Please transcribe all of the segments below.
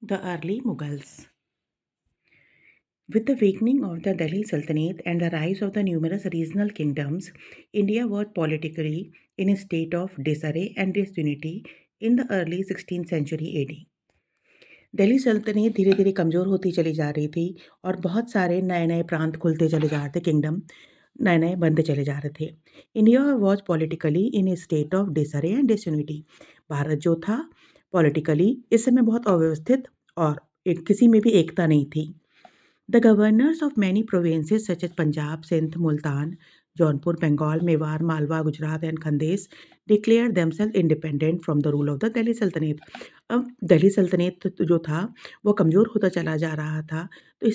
The early Mughals. With the weakening of the Delhi Sultanate and the rise of the numerous regional kingdoms, India was politically in a state of disarray and disunity in the early 16th century AD. Delhi सल्तनत धीरे धीरे कमज़ोर होती चली जा रही थी और बहुत सारे नए नए प्रांत खुलते चले जा रहे थे, किंगडम नए नए बनते चले जा रहे थे। India was politically in A state of disarray and disunity. Bharat जो था पॉलिटिकली इस समय बहुत अव्यवस्थित और किसी में भी एकता नहीं थी। The governors of many provinces such as Punjab, Sindh, Multan, Jaunpur, Bengal, Mewar, Malwa, Gujarat and Khandesh declared themselves independent from the rule of the Delhi Sultanate. अब दिल्ली सल्तनत जो था वो कमज़ोर होता चला जा रहा था, तो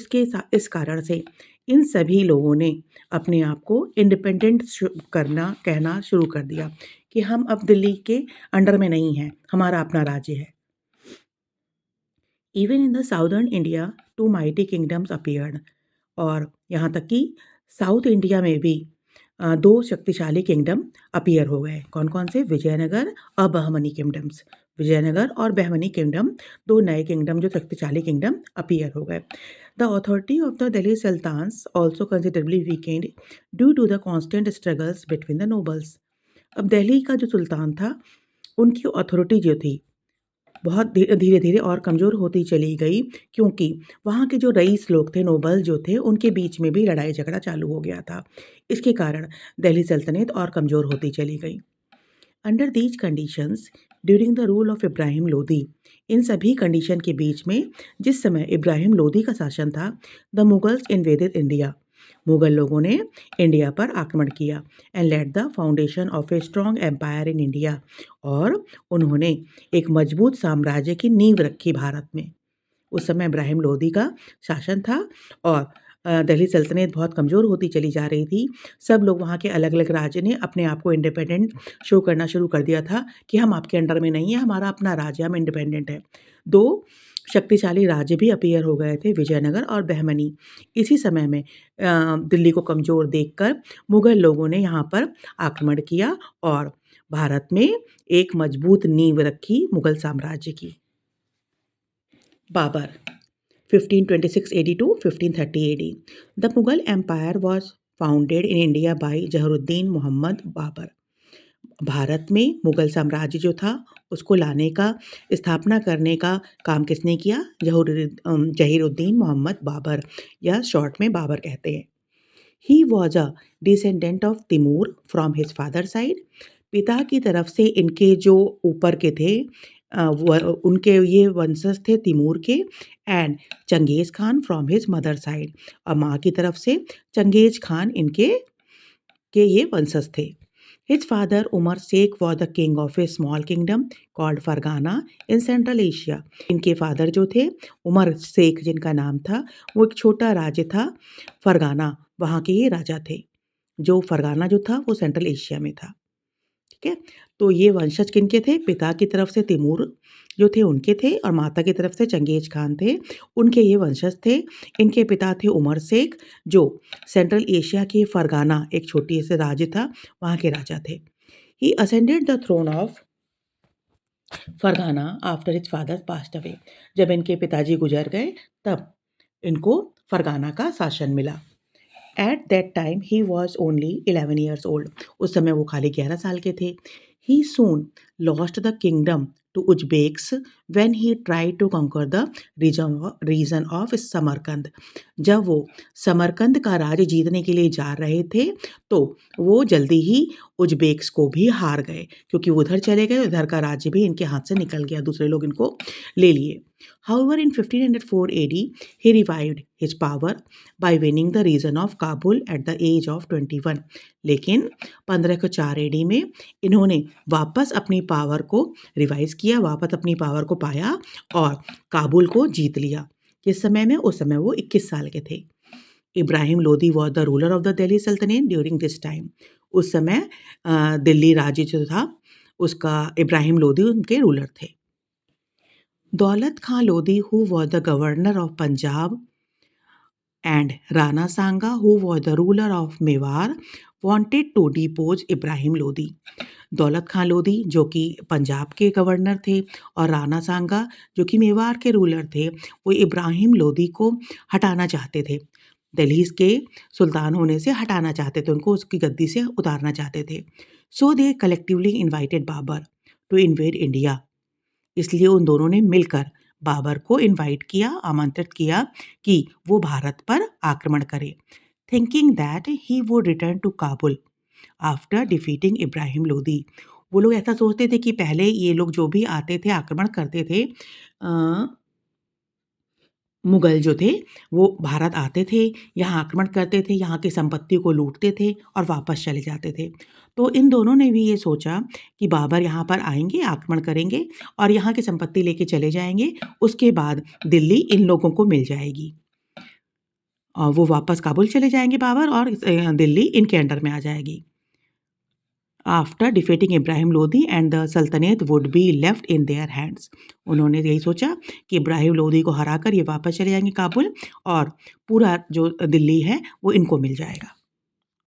इस कारण से इन सभी लोगों ने अपने आप को इंडिपेंडेंट करना कहना शुरू कर दिया कि हम अब दिल्ली के अंडर में नहीं हैं, हमारा अपना राज्य है। Even in the southern India two mighty kingdoms appeared. और यहाँ तक कि साउथ इंडिया में भी दो शक्तिशाली किंगडम अपीयर हो गए। कौन कौन से? विजयनगर और बहमनी किंगडम्स। विजयनगर और बहमनी किंगडम दो नए किंगडम जो शक्तिशाली किंगडम अपीयर हो गए। The authority of the Delhi sultans also considerably weakened due to the constant struggles between the nobles. अब दिल्ली का जो सुल्तान था उनकी अथॉरिटी जो थी बहुत धीरे धीरे और कमज़ोर होती चली गई, क्योंकि वहाँ के जो रईस लोग थे, नोबल जो थे, उनके बीच में भी लड़ाई झगड़ा चालू हो गया था। इसके कारण दिल्ली सल्तनत और कमज़ोर होती चली गई। Under these conditions during the rule of Ibrahim Lodi, इन सभी कंडीशन के बीच में जिस समय इब्राहिम लोदी का शासन था, the Mughals invaded India, Mughal लोगों ने इंडिया पर आक्रमण किया and laid the foundation of a strong empire in India, और उन्होंने एक मजबूत साम्राज्य की नींव रखी भारत में। उस समय इब्राहिम लोदी का शासन था और दिल्ली सल्तनत बहुत कमज़ोर होती चली जा रही थी। सब लोग वहाँ के अलग अलग राज्य ने अपने आप को इंडिपेंडेंट शो करना शुरू कर दिया था कि हम आपके अंडर में नहीं हैं, हमारा अपना राज्य, हम इंडिपेंडेंट है। दो शक्तिशाली राज्य भी अपीयर हो गए थे, विजयनगर और बहमनी। इसी समय में दिल्ली को कमज़ोर देखकर मुग़ल लोगों ने यहाँ पर आक्रमण किया और भारत में एक मजबूत नींव रखी मुग़ल साम्राज्य की। Babar 1526 AD to 1530 AD. The Mughal Empire was founded in India by Zahiruddin Mohammad Babar. Bharat में मुग़ल साम्राज्य जो था उसको लाने का, स्थापना करने का काम किसने किया? ज़हीरुद्दीन मोहम्मद बाबर, या शॉर्ट में बाबर कहते हैं। He was a descendant of Timur from his father side. पिता की तरफ से इनके जो ऊपर के थे उनके ये वंशज थे तिमूर के, and Changez Khan from his mother side, और माँ की तरफ से चंगेज़ खान के ये वंशज थे। His father Umar Shaikh was the king of a small kingdom called Fergana in Central Asia. इनके फादर जो थे उमर शेख, जिनका नाम था, वो एक छोटा राज्य था फरगाना, वहाँ के ये राजा थे। जो फरगाना जो था वो सेंट्रल एशिया में था। ठीक है, तो ये वंशज किनके थे? पिता की तरफ से तिमूर जो थे उनके थे, और माता की तरफ से चंगेज खान थे, उनके ये वंशज थे। इनके पिता थे उमर शेख, जो सेंट्रल एशिया के फरगाना, एक छोटी से राज्य था, वहाँ के राजा थे। He ascended the throne of Ferghana after his father passed away. जब इनके पिताजी गुजर गए तब इनको फरगाना का शासन मिला। At that time he was only 11 years old. उस समय वो खाली 11 साल के थे। He soon lost the kingdom to Uzbeks when he tried to conquer the region of Samarkand. जब वो समरकंद का राज्य जीतने के लिए जा रहे थे तो वो जल्दी ही उज्बेक्स को भी हार गए, क्योंकि वो उधर चले गए, उधर का राज्य भी इनके हाथ से निकल गया, दूसरे लोग इनको ले लिए। However, in 1504 AD, he revived his power by winning the region of Kabul at the age of 21। लेकिन 1504 AD में इन्होंने वापस अपनी पावर को रिवाइज किया, वापस अपनी पावर को पाया और काबुल को जीत लिया। किस समय में? उस समय वो 21 साल के थे। Ibrahim Lodi was the ruler of the Delhi सल्तनत ड्यूरिंग दिस टाइम। उस समय दिल्ली राज्य जो था उसका इब्राहिम लोदी उनके रूलर थे। दौलत खां Lodhi, who was the governor of Punjab, and Rana Sanga, who was the ruler of Mewar, wanted to depose Ibrahim Lodi. Daulat Khan Lodi जो कि पंजाब के गवर्नर थे और राणा सांगा जो कि मेवाड़ के रूलर थे, वो इब्राहिम लोदी को हटाना चाहते थे। दिल्ली के सुल्तान होने से हटाना चाहते थे, उनको उसकी गद्दी से उतारना चाहते थे। So they collectively invited Babur to invade India. इसलिए उन दोनों ने मिलकर बाबर को इनवाइट किया, आमंत्रित किया कि वो भारत पर आक्रमण करे, thinking that he would return to Kabul after defeating Ibrahim Lodi. वो लोग ऐसा सोचते थे कि पहले ये लोग जो भी आते थे, आक्रमण करते थे, मुगल जो थे वो भारत आते थे, यहाँ आक्रमण करते थे, यहाँ की संपत्ति को लूटते थे और वापस चले जाते थे। तो इन दोनों ने भी ये सोचा कि बाबर यहाँ पर आएंगे, आक्रमण करेंगे और यहाँ की संपत्ति लेके चले जाएंगे। उसके बाद दिल्ली इन लोगों को मिल जाएगी और वो वापस काबुल चले जाएंगे बाबर, और दिल्ली इनके अंडर में आ जाएगी। After defeating Ibrahim Lodi and the sultanate would be left in their hands. उन्होंने यही सोचा कि इब्राहिम लोदी को हराकर ये वापस चले जाएंगे काबुल और पूरा जो दिल्ली है वो इनको मिल जाएगा।